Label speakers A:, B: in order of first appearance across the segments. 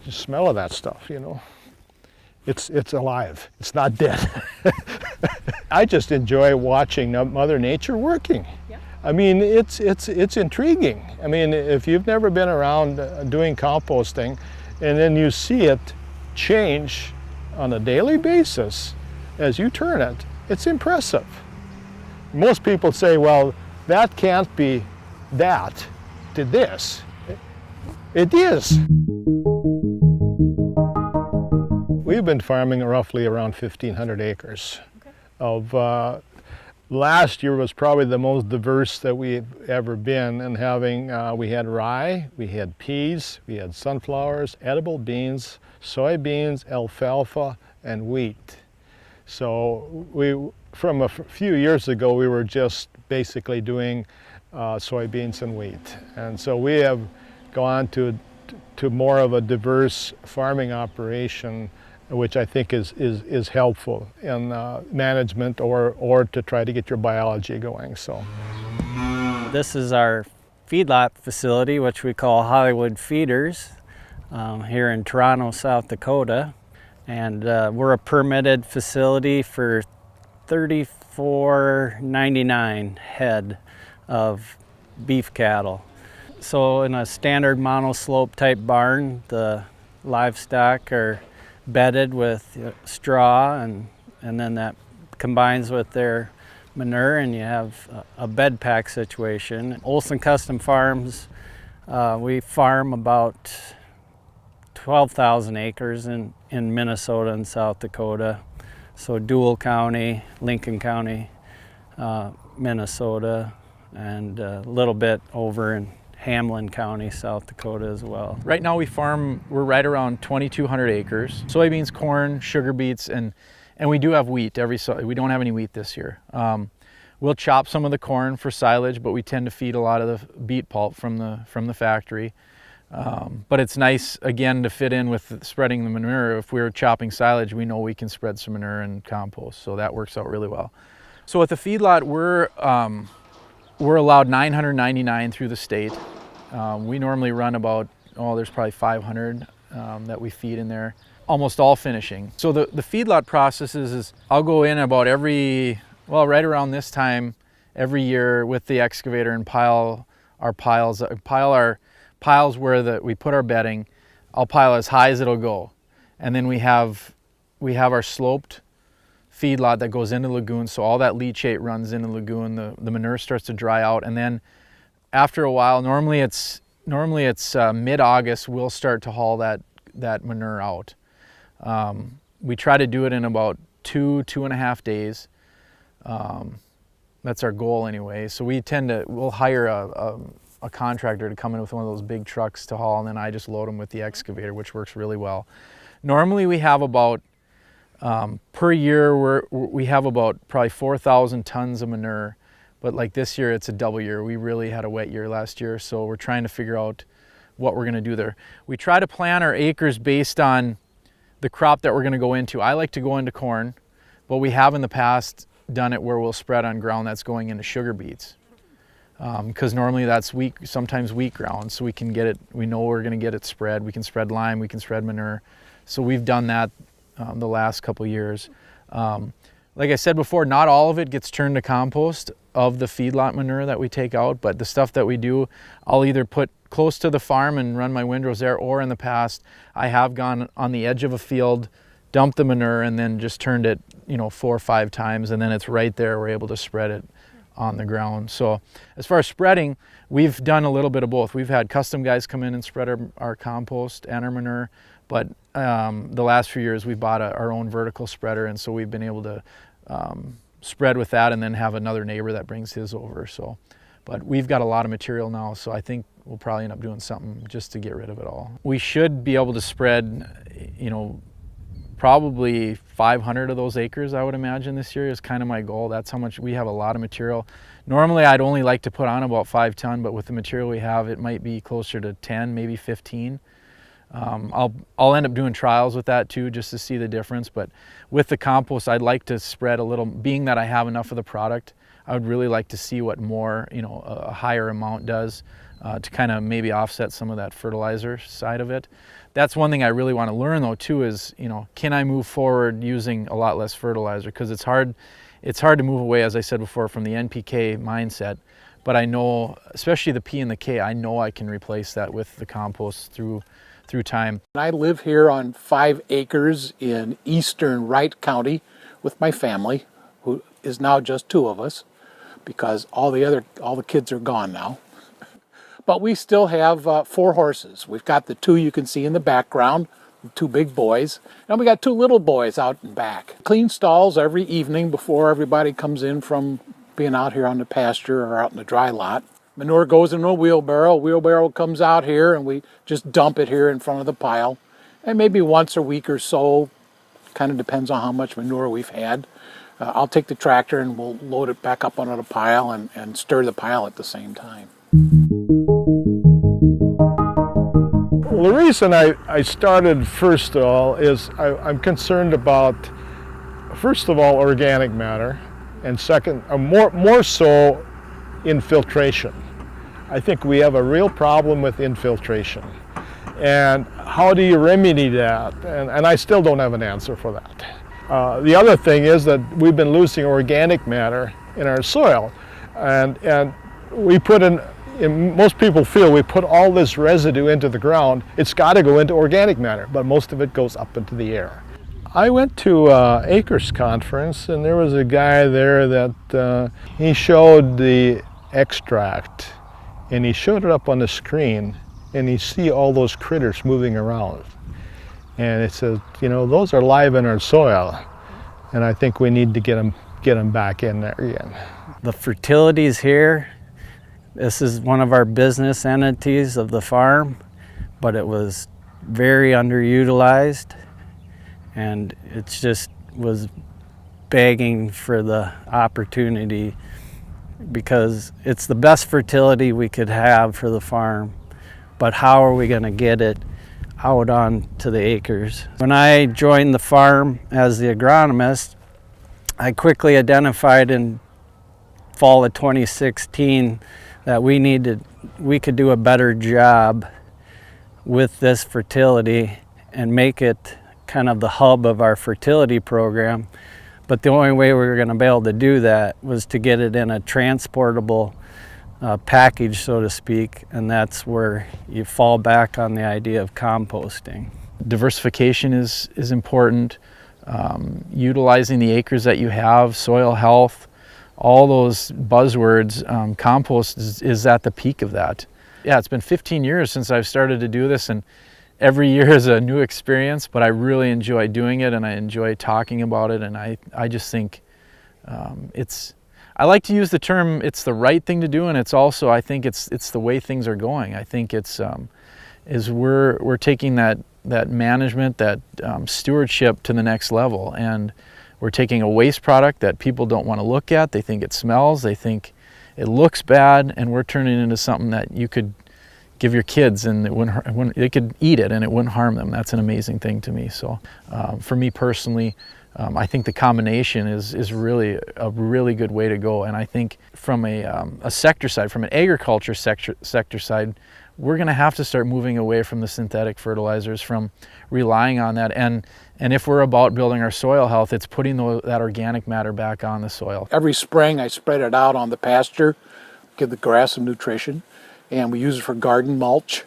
A: the smell of that stuff, you know. It's alive. It's not dead. I just enjoy watching Mother Nature working. Yeah. I mean, it's intriguing. I mean, if you've never been around doing composting, and then you see it change on a daily basis as you turn it, it's impressive. Most people say, well, that can't be that to this. It is. We've been farming roughly around 1,500 acres. Okay. Last year was probably the most diverse that we've ever been, and we had rye, we had peas, we had sunflowers, edible beans, soybeans, alfalfa, and wheat. So from a few years ago, we were just basically doing soybeans and wheat. And so we have gone to more of a diverse farming operation, which I think is helpful in management or to try to get your biology going. So
B: this is our feedlot facility, which we call Hollywood Feeders, here in Toronto, South Dakota. And we're a permitted facility for 3,499 head of beef cattle. So in a standard monoslope type barn, the livestock are bedded with straw, and then that combines with their manure, and you have a bed pack situation. Olson Custom Farms, we farm about 12,000 acres in Minnesota and South Dakota. So Dual County, Lincoln County, Minnesota, and a little bit over in Hamlin County, South Dakota as well.
C: Right now we're right around 2,200 acres. Soybeans, corn, sugar beets, and we do have wheat. We don't have any wheat this year. We'll chop some of the corn for silage, but we tend to feed a lot of the beet pulp from the factory. But it's nice, again, to fit in with spreading the manure. If we're chopping silage, we know we can spread some manure and compost, so that works out really well. So with the feedlot, we're allowed 999 through the state. We normally run about, there's probably 500 that we feed in there, almost all finishing. So the feedlot process is I'll go in about right around this time every year with the excavator and pile our piles where we put our bedding. I'll pile as high as it'll go. And then we have our sloped feedlot that goes into the lagoon, so all that leachate runs into the lagoon, the manure starts to dry out, and then after a while, normally it's mid-August, we'll start to haul that manure out. We try to do it in about 2.5 days. That's our goal anyway. So we'll hire a contractor to come in with one of those big trucks to haul, and then I just load them with the excavator, which works really well. Normally we have about per year, we have about probably 4,000 tons of manure, but like this year, it's a double year. We really had a wet year last year, so we're trying to figure out what we're gonna do there. We try to plan our acres based on the crop that we're gonna go into. I like to go into corn, but we have in the past done it where we'll spread on ground that's going into sugar beets. Because normally that's sometimes wheat ground, so we can get it, we know we're gonna get it spread. We can spread lime, we can spread manure. So we've done that the last couple years. Like I said before, not all of it gets turned to compost of the feedlot manure that we take out, but the stuff that we do, I'll either put close to the farm and run my windrows there, or in the past, I have gone on the edge of a field, dumped the manure, and then just turned it 4 or 5 times, and then it's right there. We're able to spread it on the ground. So as far as spreading, we've done a little bit of both. We've had custom guys come in and spread our compost and our manure, but the last few years we've bought our own vertical spreader, and so we've been able to spread with that and then have another neighbor that brings his over. So, but we've got a lot of material now, so I think we'll probably end up doing something just to get rid of it all. We should be able to spread, probably 500 of those acres, I would imagine, this year is kind of my goal. That's how much we have, a lot of material. Normally I'd only like to put on about 5 ton, but with the material we have, it might be closer to 10, maybe 15. I'll end up doing trials with that too, just to see the difference. But with the compost, I'd like to spread a little, being that I have enough of the product, I would really like to see what more, a higher amount does to kind of maybe offset some of that fertilizer side of it. That's one thing I really want to learn though too is, can I move forward using a lot less fertilizer? Because it's hard to move away, as I said before, from the NPK mindset. But I know, especially the P and the K, I know I can replace that with the compost through time.
D: I live here on 5 acres in eastern Wright County with my family, who is now just 2 of us, because all the kids are gone now. But we still have 4 horses. We've got the 2 you can see in the background, the 2 big boys, and we got 2 little boys out and back. Clean stalls every evening before everybody comes in from being out here on the pasture or out in the dry lot. Manure goes in a wheelbarrow. Wheelbarrow comes out here and we just dump it here in front of the pile. And maybe once a week or so, kind of depends on how much manure we've had, I'll take the tractor and we'll load it back up onto the pile and stir the pile at the same time.
A: Well, the reason I started first of all is I'm concerned about, first of all, organic matter, and second, more so, infiltration. I think we have a real problem with infiltration. And how do you remedy that? And I still don't have an answer for that. The other thing is that we've been losing organic matter in our soil. And we put in most people feel we put all this residue into the ground, it's got to go into organic matter, but most of it goes up into the air. I went to Acres conference and there was a guy there that he showed the extract and he showed it up on the screen and you see all those critters moving around. And it says, those are live in our soil and I think we need to get them back in there again.
B: The fertility's here. This is one of our business entities of the farm, but it was very underutilized and it just was begging for the opportunity because it's the best fertility we could have for the farm, but how are we going to get it out onto the acres? When I joined the farm as the agronomist, I quickly identified in fall of 2016 that we could do a better job with this fertility and make it kind of the hub of our fertility program. But the only way we were going to be able to do that was to get it in a transportable package, so to speak, and that's where you fall back on the idea of composting.
C: Diversification is important. Utilizing the acres that you have, soil health, all those buzzwords, compost is at the peak of that. Yeah, it's been 15 years since I've started to do this, and every year is a new experience, but I really enjoy doing it and I enjoy talking about it, and I just think I like to use the term it's the right thing to do, and it's also, I think it's the way things are going. I think it's we're taking that management, that stewardship to the next level, and we're taking a waste product that people don't want to look at. They think it smells, they think it looks bad, and we're turning it into something that you could give your kids and they could eat it and it wouldn't harm them. That's an amazing thing to me. So for me personally, I think the combination is really a really good way to go. And I think from a sector side, from an agriculture sector side, we're going to have to start moving away from the synthetic fertilizers, from relying on that. And if we're about building our soil health, it's putting that organic matter back on the soil.
D: Every spring I spread it out on the pasture, give the grass some nutrition, and we use it for garden mulch.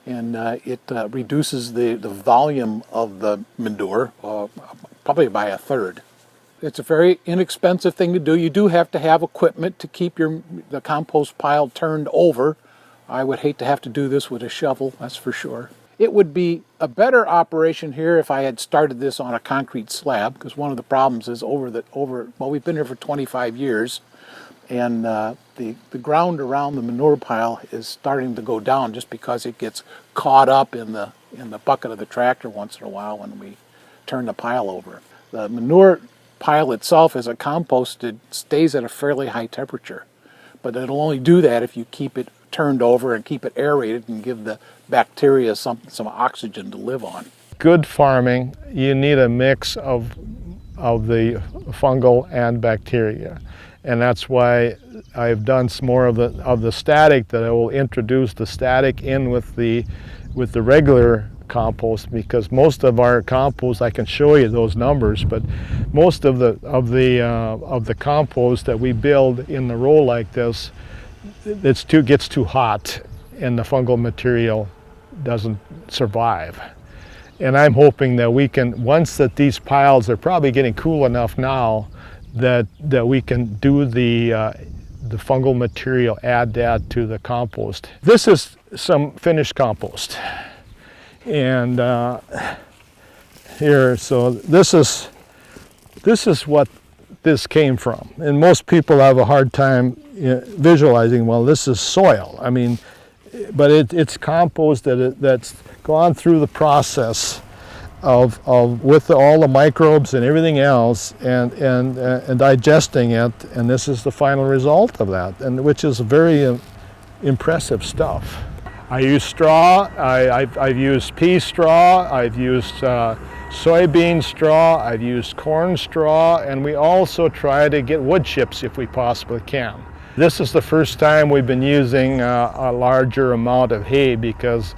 D: It reduces the volume of the manure probably by 1/3. It's a very inexpensive thing to do. You do have to have equipment to keep the compost pile turned over. I would hate to have to do this with a shovel, that's for sure. It would be a better operation here if I had started this on a concrete slab, because one of the problems is well, we've been here for 25 years, and the ground around the manure pile is starting to go down just because it gets caught up in the bucket of the tractor once in a while when we turn the pile over. The manure pile itself, as it composted, stays at a fairly high temperature, but it'll only do that if you keep it turned over and keep it aerated and give the bacteria some oxygen to live on.
A: Good farming, you need a mix of the fungal and bacteria. And that's why I've done some more of the static, that I will introduce the static in with the regular compost, because most of our compost, I can show you those numbers, but most of the compost that we build in the row like this, gets too hot and the fungal material doesn't survive. And I'm hoping that we can, once that these piles are probably getting cool enough now, that we can do the fungal material, add that to the compost. This is some finished compost. And here, so this is what this came from. And most people have a hard time visualizing, well, this is soil. I mean, but it's compost that's gone through the process of with all the microbes and everything else, and digesting it, and this is the final result of that, and which is very impressive stuff. I use straw. I've used pea straw. I've used soybean straw. I've used corn straw, and we also try to get wood chips if we possibly can. This is the first time we've been using a larger amount of hay, because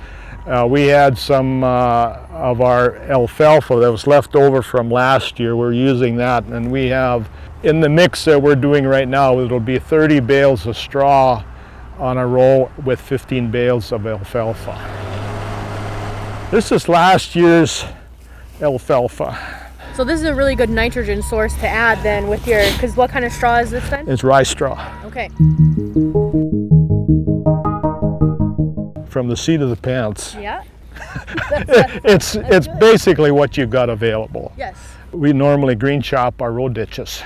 A: we had some of our alfalfa that was left over from last year. We're using that, and we have, in the mix that we're doing right now, it'll be 30 bales of straw on a row with 15 bales of alfalfa. This is last year's alfalfa.
E: So this is a really good nitrogen source to add then with your, because what kind of straw is this then?
A: It's rye straw.
E: Okay.
A: From the seat of the pants.
E: Yeah.
A: It's basically what you've got available.
E: Yes.
A: We normally green chop our row ditches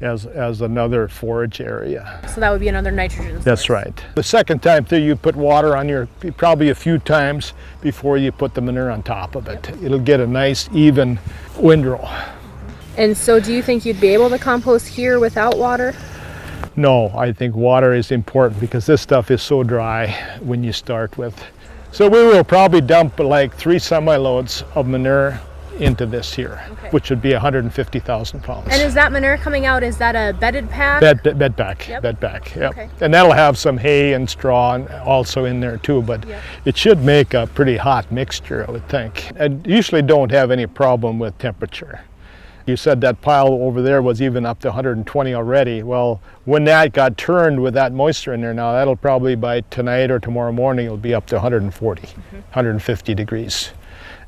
A: as another forage area.
E: So that would be another nitrogen source.
A: That's right. The second time through, you put water on probably a few times before you put the manure on top of it. It'll get a nice even windrow.
E: And so do you think you'd be able to compost here without water?
A: No, I think water is important, because this stuff is so dry when you start with. So we will probably dump like 3 semi-loads of manure into this here,
E: Okay.
A: which would be 150,000 pounds.
E: And is that manure coming out, is that a bedded pack?
A: Bed pack,
E: Yep.
A: bed pack, yep.
E: Okay.
A: And that'll have some hay and straw also in there too, but
E: Yep.
A: it should make a pretty hot mixture, I would think. I usually don't have any problem with temperature. You said that pile over there was even up to 120 already. Well, when that got turned with that moisture in there now, that'll probably by tonight or tomorrow morning, it'll be up to 140, 150 degrees.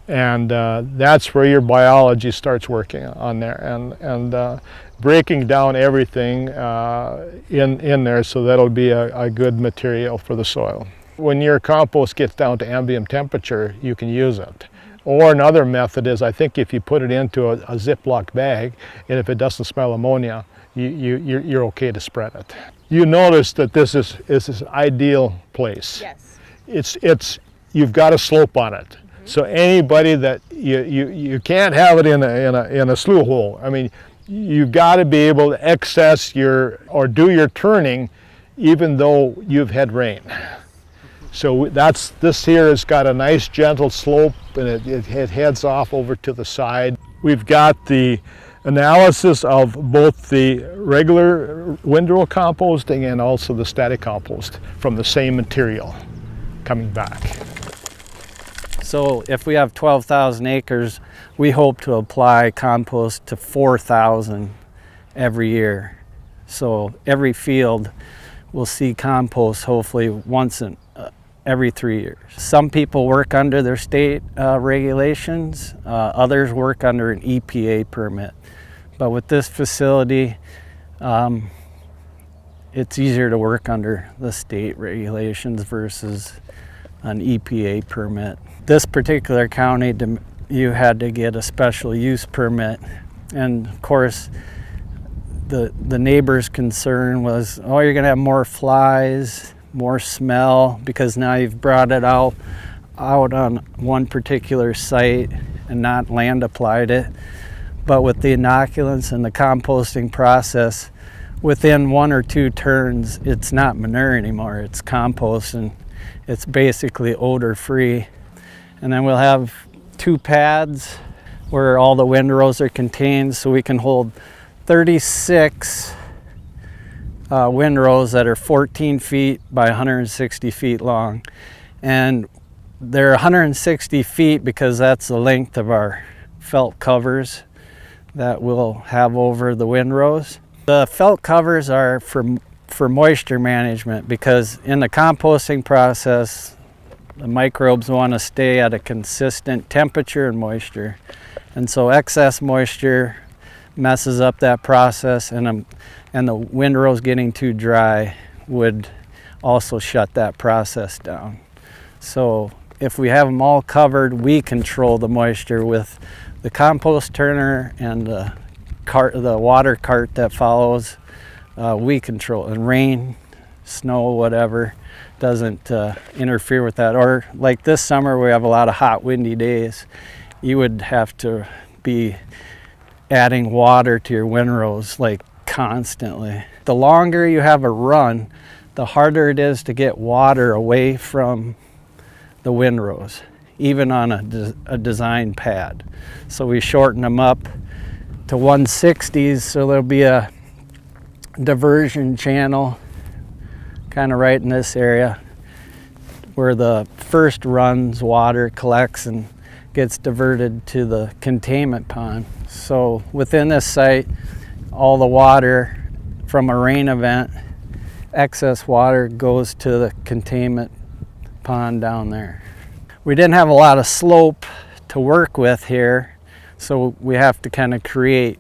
A: And that's where your biology starts working on there, and breaking down everything in there, so that'll be a good material for the soil. When your compost gets down to ambient temperature, you can use it. Or another method is, I think if you put it into a Ziploc bag, and if it doesn't smell ammonia, you're okay to spread it. You notice that this is an ideal place.
E: Yes.
A: You've got a slope on it. So anybody that you can't have it in a slough hole. I mean, you've got to be able to access do your turning, even though you've had rain. So this here has got a nice gentle slope, and it heads off over to the side. We've got the analysis of both the regular windrow composting and also the static compost from the same material coming back.
B: So if we have 12,000 acres, we hope to apply compost to 4,000 every year. So every field will see compost hopefully once in every 3 years. Some people work under their state regulations, others work under an EPA permit. But with this facility, it's easier to work under the state regulations versus an EPA permit. This particular county, you had to get a special use permit, and of course the neighbor's concern was, oh, you're gonna have more flies, more smell, because now you've brought it out on one particular site and not land applied it. But with the inoculants and the composting process, within 1 or 2 turns, it's not manure anymore, it's compost, and it's basically odor free. And then we'll have 2 pads where all the windrows are contained, so we can hold 36 windrows that are 14 feet by 160 feet long. And they're 160 feet because that's the length of our felt covers that we'll have over the windrows. The felt covers are for moisture management, because in the composting process, the microbes want to stay at a consistent temperature and moisture. And so excess moisture messes up that process, and the windrows getting too dry would also shut that process down. So if we have them all covered, we control the moisture with the compost turner and the water cart that follows. We control, and rain, snow, whatever doesn't interfere with that. Or like this summer, we have a lot of hot, windy days. You would have to be adding water to your windrows like constantly. The longer you have a run, the harder it is to get water away from the windrows, even on a design pad. So we shorten them up to 160s, so there'll be a diversion channel kind of right in this area where the first run's water collects and gets diverted to the containment pond. So within this site, all the water from a rain event, excess water goes to the containment pond down there. We didn't have a lot of slope to work with here, so we have to kind of create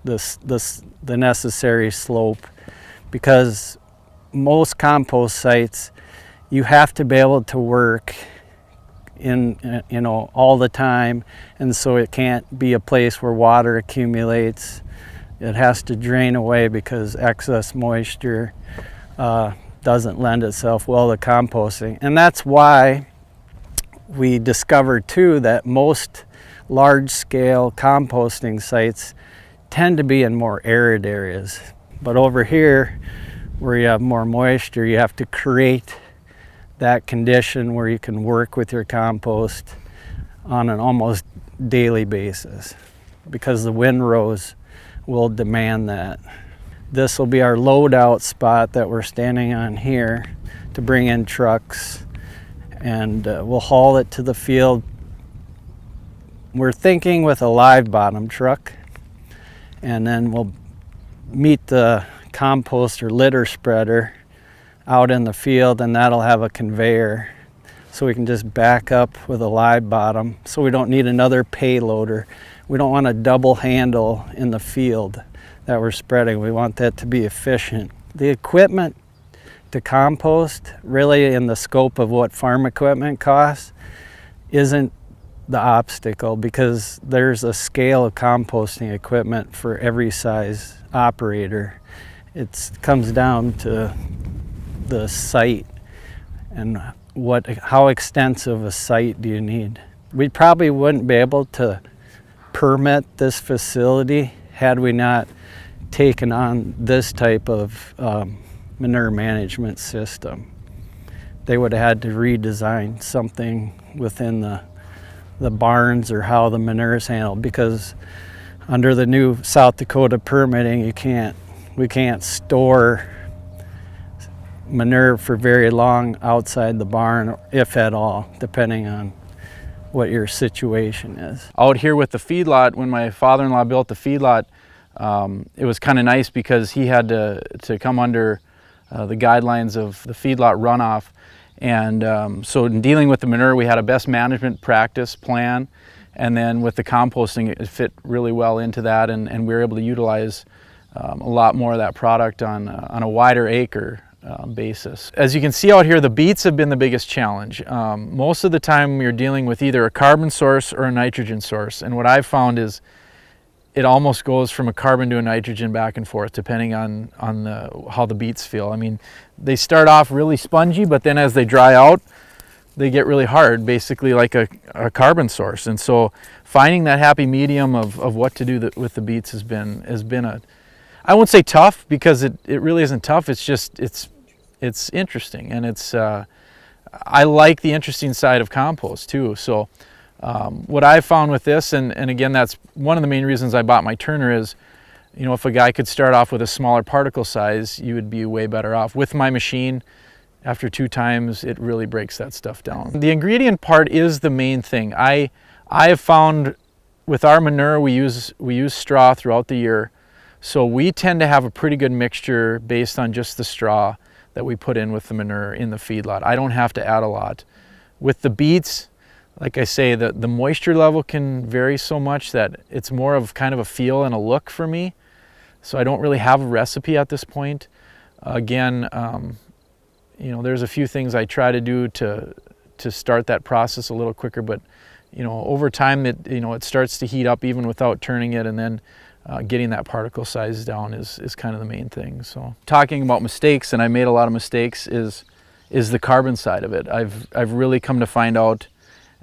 B: the necessary slope, because most compost sites, you have to be able to work in all the time, and so it can't be a place where water accumulates. It has to drain away, because excess moisture doesn't lend itself well to composting. And that's why we discovered too that most large-scale composting sites tend to be in more arid areas. But over here, where you have more moisture, you have to create that condition where you can work with your compost on an almost daily basis, because the windrows will demand that. This will be our loadout spot that we're standing on here to bring in trucks, and we'll haul it to the field. We're thinking with a live bottom truck, and then we'll meet the compost or litter spreader out in the field, and that'll have a conveyor, so we can just back up with a live bottom, so we don't need another payloader. We don't want a double handle in the field that we're spreading. We want that to be efficient. The equipment to compost, really in the scope of what farm equipment costs, isn't the obstacle, because there's a scale of composting equipment for every size operator. It comes down to the site and how extensive a site do you need. We probably wouldn't be able to permit this facility had we not taken on this type of manure management system. They would have had to redesign something within the barns or how the manure is handled, because under the new South Dakota permitting, we can't store manure for very long outside the barn, if at all, depending on what your situation is.
C: Out here with the feedlot, when my father-in-law built the feedlot, it was kind of nice because he had to come under the guidelines of the feedlot runoff. And so in dealing with the manure, we had a best management practice plan. And then with the composting, it fit really well into that. And we were able to utilize a lot more of that product on a wider acre basis. As you can see out here, the beets have been the biggest challenge. Most of the time you're dealing with either a carbon source or a nitrogen source. And what I've found is it almost goes from a carbon to a nitrogen back and forth, depending on how the beets feel. I mean, they start off really spongy, but then as they dry out, they get really hard, basically like a carbon source. And so finding that happy medium of what to do with the beets has been a, I won't say tough, because it really isn't tough. It's just, it's interesting, and it's, I like the interesting side of compost too. So what I've found with this, and again, that's one of the main reasons I bought my turner, is you know, if a guy could start off with a smaller particle size, you would be way better off. With my machine, after 2 times, it really breaks that stuff down. The ingredient part is the main thing. I have found with our manure, we use straw throughout the year. So we tend to have a pretty good mixture based on just the straw that we put in with the manure in the feedlot. I don't have to add a lot. With the beets, like I say, the moisture level can vary so much that it's more of kind of a feel and a look for me. So I don't really have a recipe at this point. Again, you know, there's a few things I try to do to start that process a little quicker, but you know, over time it starts to heat up even without turning it, and then getting that particle size down is kind of the main thing. So talking about mistakes, and I made a lot of mistakes, is the carbon side of it. I've really come to find out,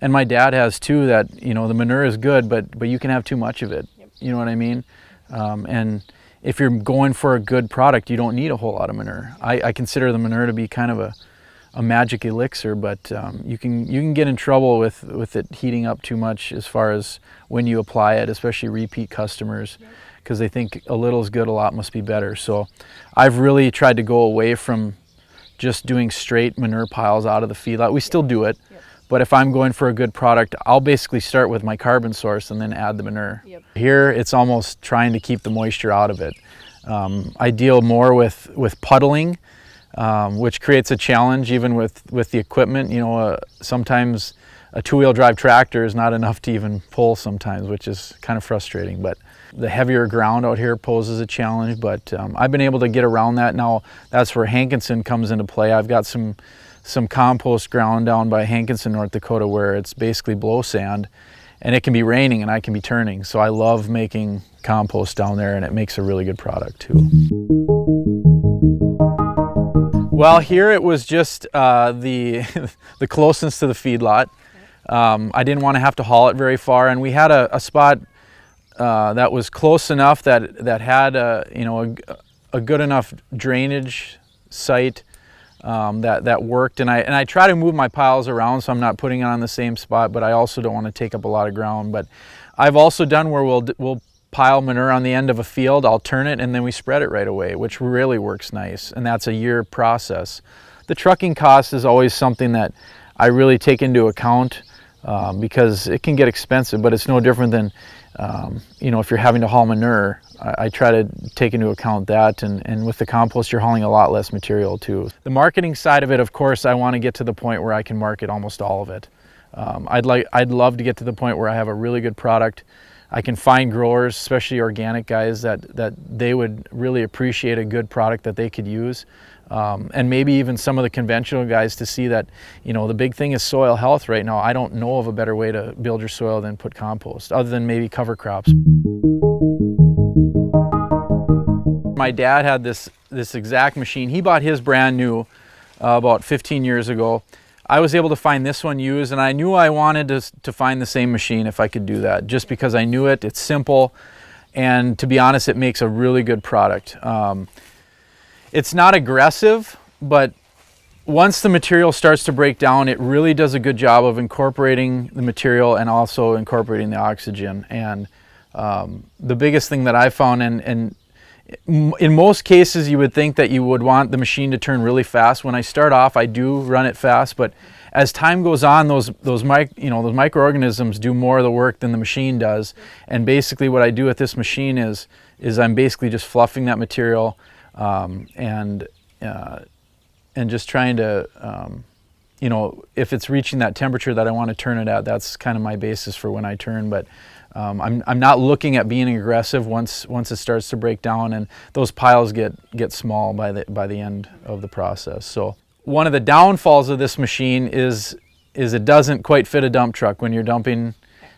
C: and my dad has too, that you know, the manure is good, but you can have too much of it. Yep. You know what I mean? And if you're going for a good product, you don't need a whole lot of manure. I consider the manure to be kind of a magic elixir, but you can get in trouble with it heating up too much as far as when you apply it, especially repeat customers, because they think a little is good, a lot must be better. So I've really tried to go away from just doing straight manure piles out of the feedlot. We still do it, but if I'm going for a good product, I'll basically start with my carbon source and then add the manure. Here it's almost trying to keep the moisture out of it. I deal more with puddling, which creates a challenge even with the equipment. You know, sometimes a 2-wheel drive tractor is not enough to even pull sometimes, which is kind of frustrating. But the heavier ground out here poses a challenge, but I've been able to get around that. Now that's where Hankinson comes into play. I've got some compost ground down by Hankinson, North Dakota, where it's basically blow sand, and it can be raining and I can be turning. So I love making compost down there, and it makes a really good product too. Well, here it was just the closeness to the feedlot. I didn't want to have to haul it very far, and we had a spot that was close enough that had a good enough drainage site that worked. And I try to move my piles around so I'm not putting it on the same spot, but I also don't want to take up a lot of ground. But I've also done where we'll pile manure on the end of a field, I'll turn it, and then we spread it right away, which really works nice, and that's a year process. The trucking cost is always something that I really take into account because it can get expensive, but it's no different than you know, if you're having to haul manure. I try to take into account that, and with the compost you're hauling a lot less material too. The marketing side of it, of course, I want to get to the point where I can market almost all of it. I'd love to get to the point where I have a really good product. I can find growers, especially organic guys, that they would really appreciate a good product that they could use. And maybe even some of the conventional guys to see that, you know, the big thing is soil health right now. I don't know of a better way to build your soil than put compost, other than maybe cover crops. My dad had this exact machine. He bought his brand new about 15 years ago. I was able to find this one used, and I knew I wanted to find the same machine if I could do that, just because I knew it's simple, and to be honest, it makes a really good product. It's not aggressive, but once the material starts to break down, it really does a good job of incorporating the material and also incorporating the oxygen. And the biggest thing that I found, and in most cases you would think that you would want the machine to turn really fast. When I start off, I do run it fast, but as time goes on, those microorganisms do more of the work than the machine does. And basically what I do with this machine is I'm basically just fluffing that material and just trying to you know, if it's reaching that temperature that I want to turn it at, that's kind of my basis for when I turn. But I'm not looking at being aggressive once it starts to break down, and those piles get small by the end of the process. So one of the downfalls of this machine is it doesn't quite fit a dump truck when you're dumping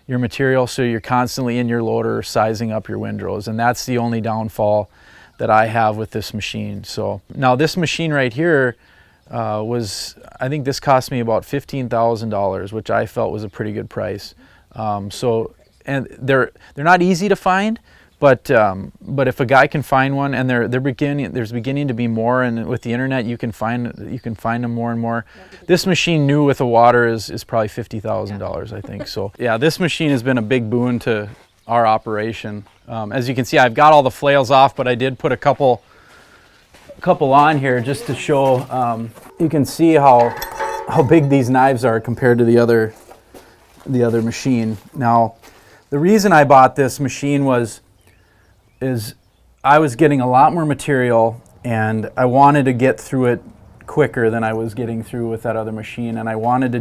C: your material, so you're constantly in your loader sizing up your windrows, and that's the only downfall that I have with this machine. So now this machine right here I think this cost me about $15,000, which I felt was a pretty good price. And they're not easy to find, but if a guy can find one, and there's beginning to be more, and with the internet you can find them more and more. This machine new with the water is probably $50,000, I think. So yeah, this machine has been a big boon to our operation. As you can see, I've got all the flails off, but I did put a couple on here just to show. You can see how big these knives are compared to the other machine. Now, the reason I bought this machine is I was getting a lot more material, and I wanted to get through it quicker than I was getting through with that other machine, and I wanted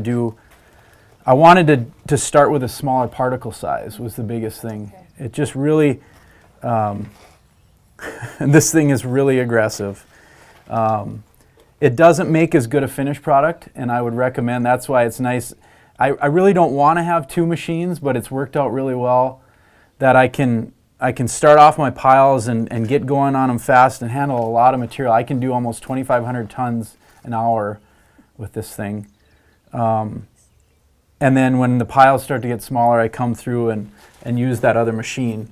C: to start with a smaller particle size was the biggest thing. It just really, and this thing is really aggressive. It doesn't make as good a finished product, and I would recommend, that's why it's nice. I really don't want to have two machines, but it's worked out really well that I can start off my piles and get going on them fast and handle a lot of material. I can do almost 2,500 tons an hour with this thing. And then when the piles start to get smaller, I come through and use that other machine.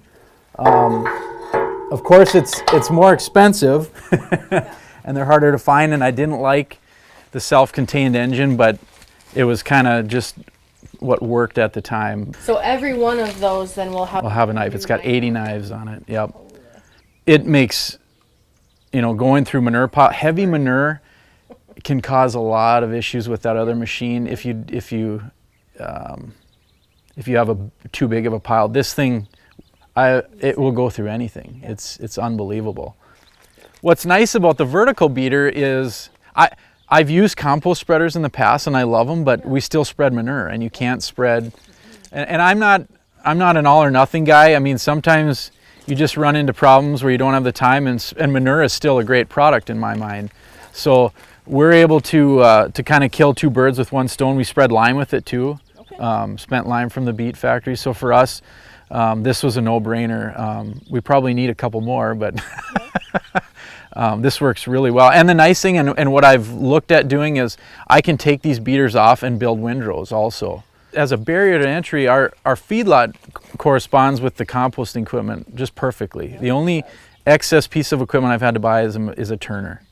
C: Of course, it's more expensive and they're harder to find, and I didn't like the self-contained engine, but it was kind of just what worked at the time.
E: So every one of those then will have
C: a knife. It's got 80 knives on it. Yep. It makes, going through manure pile, heavy manure can cause a lot of issues with that other machine if you have too big of a pile. This thing, it will go through anything. It's unbelievable. What's nice about the vertical beater is I've used compost spreaders in the past and I love them, but we still spread manure, and you can't spread. And I'm not an all or nothing guy. I mean, sometimes you just run into problems where you don't have the time, and manure is still a great product in my mind. So we're able to kind of kill two birds with one stone. We spread lime with it too. Spent lime from the beet factory. So for us, this was a no-brainer. We probably need a couple more, but this works really well. And the nice thing, and what I've looked at doing, is I can take these beaters off and build windrows also. As a barrier to entry, our feedlot corresponds with the composting equipment just perfectly. The only excess piece of equipment I've had to buy is a turner.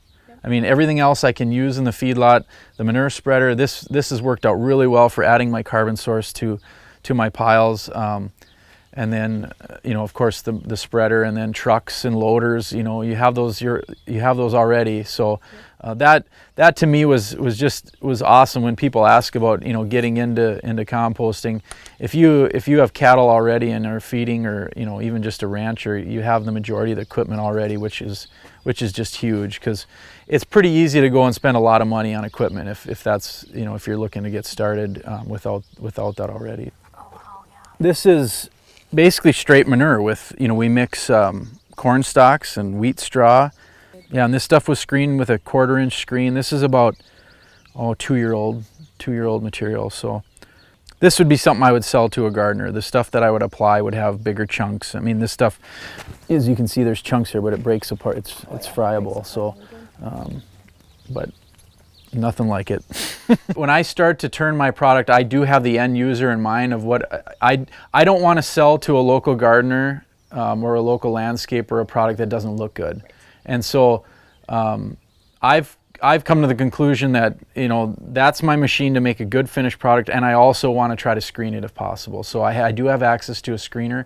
C: I mean, everything else I can use in the feedlot. The manure spreader, this has worked out really well for adding my carbon source to my piles. And then, of course, the spreader, and then trucks and loaders. You have those already. So that to me was awesome when people ask about getting into composting. If you have cattle already and are feeding, or even just a rancher, you have the majority of the equipment already, which is just huge, because it's pretty easy to go and spend a lot of money on equipment if that's if you're looking to get started without that already. This is basically straight manure with, we mix corn stalks and wheat straw. Yeah, and this stuff was screened with a 1/4 inch screen. This is about, 2-year-old material. So this would be something I would sell to a gardener. The stuff that I would apply would have bigger chunks. I mean, this stuff, as you can see, there's chunks here, but it breaks apart. It's friable. So, but nothing like it. When I start to turn my product, I do have the end user in mind of what I don't want to sell to a local gardener or a local landscaper a product that doesn't look good. And so I've come to the conclusion that that's my machine to make a good finished product, and I also want to try to screen it if possible. So I do have access to a screener,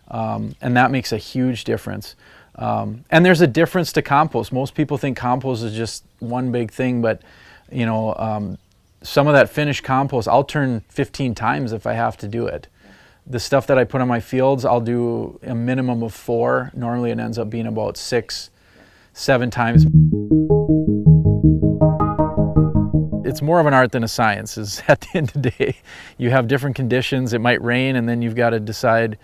C: and that makes a huge difference. And there's a difference to compost. Most people think compost is just one big thing, but some of that finished compost I'll turn 15 times if I have to do it. The stuff that I put on my fields, I'll do a minimum of 4. Normally it ends up being about 6, 7 times. It's more of an art than a science, is at the end of the day. You have different conditions. It might rain, and then you've got to decide,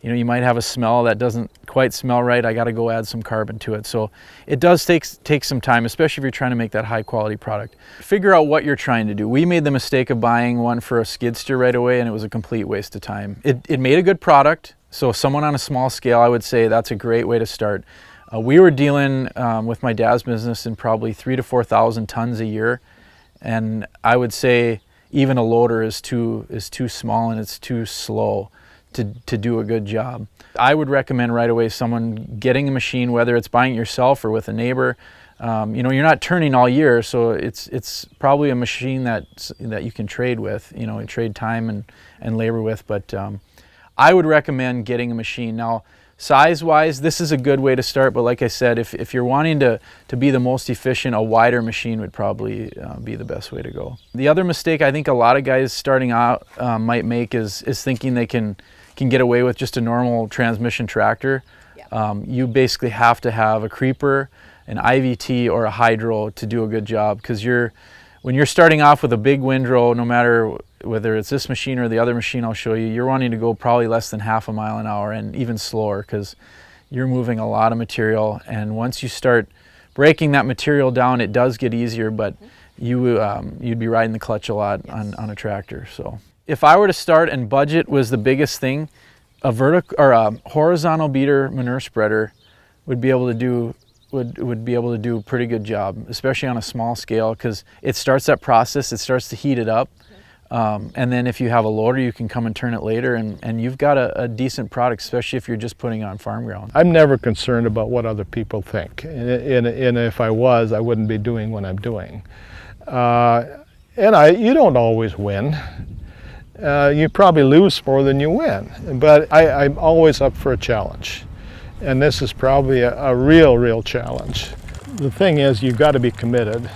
C: you might have a smell that doesn't quite smell right. I got to go add some carbon to it. So it does take some time, especially if you're trying to make that high quality product. Figure out what you're trying to do. We made the mistake of buying one for a skid steer right away, and it was a complete waste of time. It made a good product. So someone on a small scale, I would say that's a great way to start. We were dealing with my dad's business in probably 3,000 to 4,000 tons a year. And I would say even a loader is too small, and it's too slow to do a good job. I would recommend right away someone getting a machine, whether it's buying it yourself or with a neighbor. You're not turning all year, so it's probably a machine that you can trade with, and trade time and labor with. But I would recommend getting a machine. Now, Size-wise, this is a good way to start, but like I said, if you're wanting to be the most efficient, a wider machine would probably be the best way to go. The other mistake I think a lot of guys starting out might make is thinking they can get away with just a normal transmission tractor. You basically have to have a creeper, an IVT, or a hydro to do a good job, because when you're starting off with a big windrow, no matter whether it's this machine or the other machine I'll show you, you're wanting to go probably less than half a mile an hour and even slower, because you're moving a lot of material. And once you start breaking that material down, it does get easier, but you'd be riding the clutch a lot on a tractor. So if I were to start, and budget was the biggest thing, a horizontal beater manure spreader would be able to do a pretty good job, especially on a small scale, because it starts that process, it starts to heat it up. And then if you have a loader, you can come and turn it later, and you've got a decent product, especially if you're just putting it on farm ground.
A: I'm never concerned about what other people think, and if I was, I wouldn't be doing what I'm doing. You don't always win. You probably lose more than you win, but I'm always up for a challenge, and this is probably a real challenge. The thing is, you've got to be committed.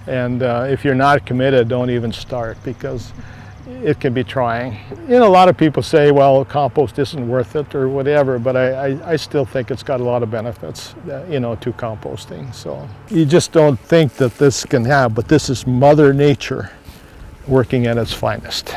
A: And if you're not committed, don't even start, because it can be trying. You know, a lot of people say, well, compost isn't worth it or whatever, but I still think it's got a lot of benefits, you know, to composting. So you just don't think that this can have, but this is Mother Nature working at its finest.